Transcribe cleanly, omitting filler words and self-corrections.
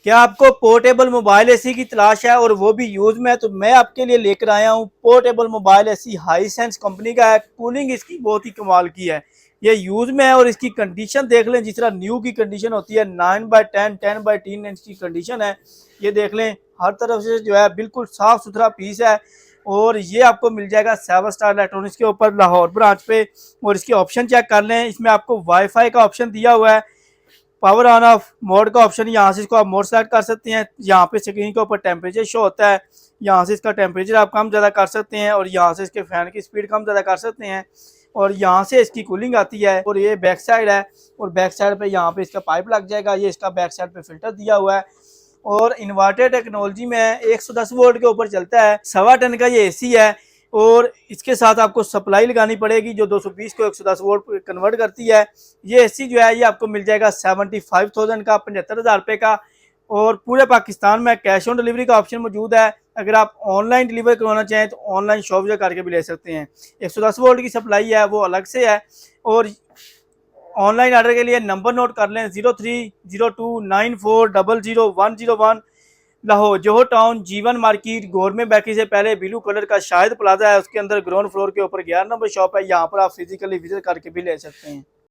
क्या आपको portable mobile AC की तलाश है और वो भी यूज में है? तो मैं आपके लिए लेकर आया हूँ portable mobile AC. Hisense company का है। कूलिंग इसकी बहुत ही कमाल की है। ये यूज में है और इसकी कंडीशन देख लें, जिस तरह न्यू की कंडीशन होती है। 9/10 10/10 की कंडीशन है। ये देख लें, हर तरफ से जो है बिल्कुल साफ सुथरा पीस है। और ये आपको मिल जाएगा 7 स्टार इलेक्ट्रॉनिक्स के ऊपर लाहौर ब्रांच पे। और इसके ऑप्शन चेक कर लें, इसमें आपको वाईफाई का ऑप्शन दिया हुआ है। पावर ऑन ऑफ मोड का ऑप्शन, यहाँ से इसको आप मोड सेलेक्ट कर सकते हैं। यहाँ पे स्क्रीन के ऊपर टेम्परेचर शो होता है, यहाँ से इसका टेम्परेचर आप कम ज़्यादा कर सकते हैं। और यहाँ से इसके फ़ैन की स्पीड कम ज़्यादा कर सकते हैं। और यहाँ से इसकी कूलिंग आती है। और ये बैक साइड है, और बैक साइड पे यहाँ पे इसका पाइप लग जाएगा। ये इसका बैक साइड पे फिल्टर दिया हुआ है। और इन्वर्टर टेक्नोलॉजी में 110 वोल्ट के ऊपर चलता है। 1.25 टन का ये एसी है। और इसके साथ आपको सप्लाई लगानी पड़ेगी जो 220 को 110 वोल्ट कन्वर्ट करती है। ये एसी जो है ये आपको मिल जाएगा 75,000 का, 75,000 रुपये का। और पूरे पाकिस्तान में कैश ऑन डिलीवरी का ऑप्शन मौजूद है। अगर आप ऑनलाइन डिलीवर करवाना चाहें तो ऑनलाइन शॉप से करके भी ले सकते हैं। 110 वोल्ट की सप्लाई है वो अलग से है। और ऑनलाइन ऑर्डर के लिए नंबर नोट कर लें, 030294000101। लाहौर जोहर टाउन, जीवन मार्केट, गवर्नमेंट बेकरी से पहले ब्लू कलर का शाहिद प्लाजा है, उसके अंदर ग्राउंड फ्लोर के ऊपर 11 नंबर शॉप है। यहाँ पर आप फिजिकली विजिट करके भी ले सकते हैं।